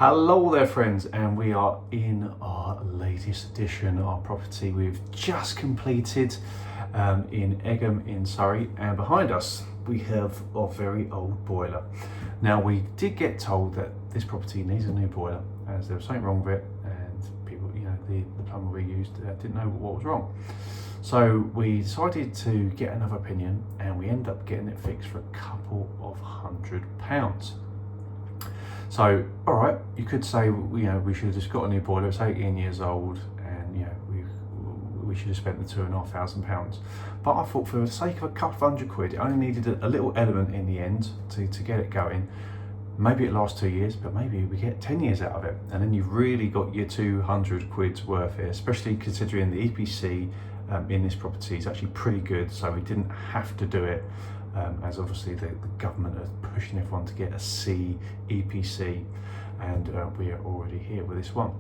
Hello there friends, and we are in our latest edition, our property we've just completed in Egham in Surrey, and behind us we have a very old boiler. Now we did get told that this property needs a new boiler as there was something wrong with it, and people, the plumber we used didn't know what was wrong. So we decided to get another opinion, and we ended up getting it fixed for a couple of £100. So, all right, you could say, we should have just got a new boiler. It's 18 years old, and we should have spent the £2,500. But I thought, for the sake of a couple of £100, it only needed a little element in the end to get it going. Maybe it lasts 2 years, but maybe we get 10 years out of it, and then you've really got your £200 worth here. Especially considering the EPC in this property is actually pretty good, so we didn't have to do it. As obviously the government are pushing everyone to get a C EPC, and we are already here with this one.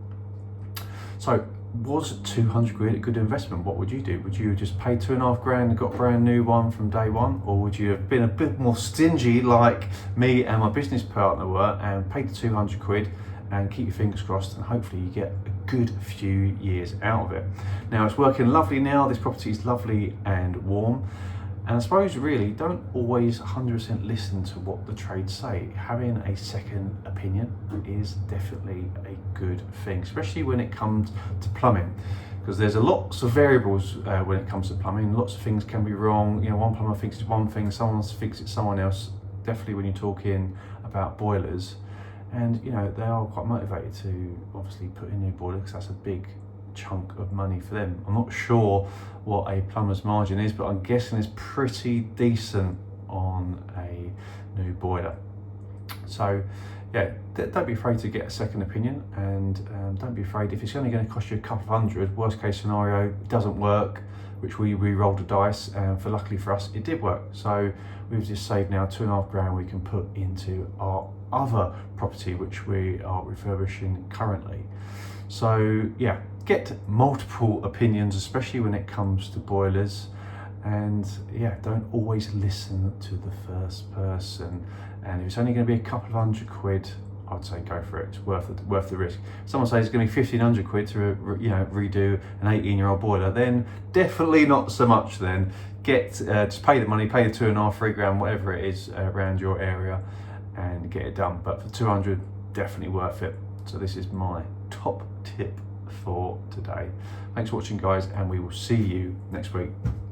So was £200 a good investment? What would you do? Would you have just paid £2,500 and got a brand new one from day one, or would you have been a bit more stingy like me and my business partner were and paid the £200 and keep your fingers crossed, and hopefully you get a good few years out of it? Now it's working lovely now. This property is lovely and warm. And I suppose really don't always 100% listen to what the trades say. Having a second opinion is definitely a good thing, especially when it comes to plumbing, because there's lots of variables when it comes to plumbing. Lots of things can be wrong. One plumber thinks it's one thing, someone else thinks it's someone else. Definitely when you're talking about boilers, and they are quite motivated to obviously put in a new boiler because that's a big chunk of money for them. I'm not sure what a plumber's margin is, but I'm guessing it's pretty decent on a new boiler. So yeah, don't be afraid to get a second opinion, and don't be afraid if it's only going to cost you a couple of £100. Worst case scenario, it doesn't work, which we rolled the dice, and luckily for us it did work. So we've just saved now £2,500 we can put into our other property which we are refurbishing currently. So yeah, get multiple opinions, especially when it comes to boilers, and yeah, don't always listen to the first person. And if it's only going to be a couple of £100, I'd say go for it. It's worth the risk. If someone says it's going to be £1,500 to redo an 18-year-old boiler, then definitely not so much. Then just pay the money, pay the £2,500, £3,000, whatever it is around your area, and get it done. But for £200, definitely worth it. So this is my top tip for today. Thanks for watching, guys, and we will see you next week.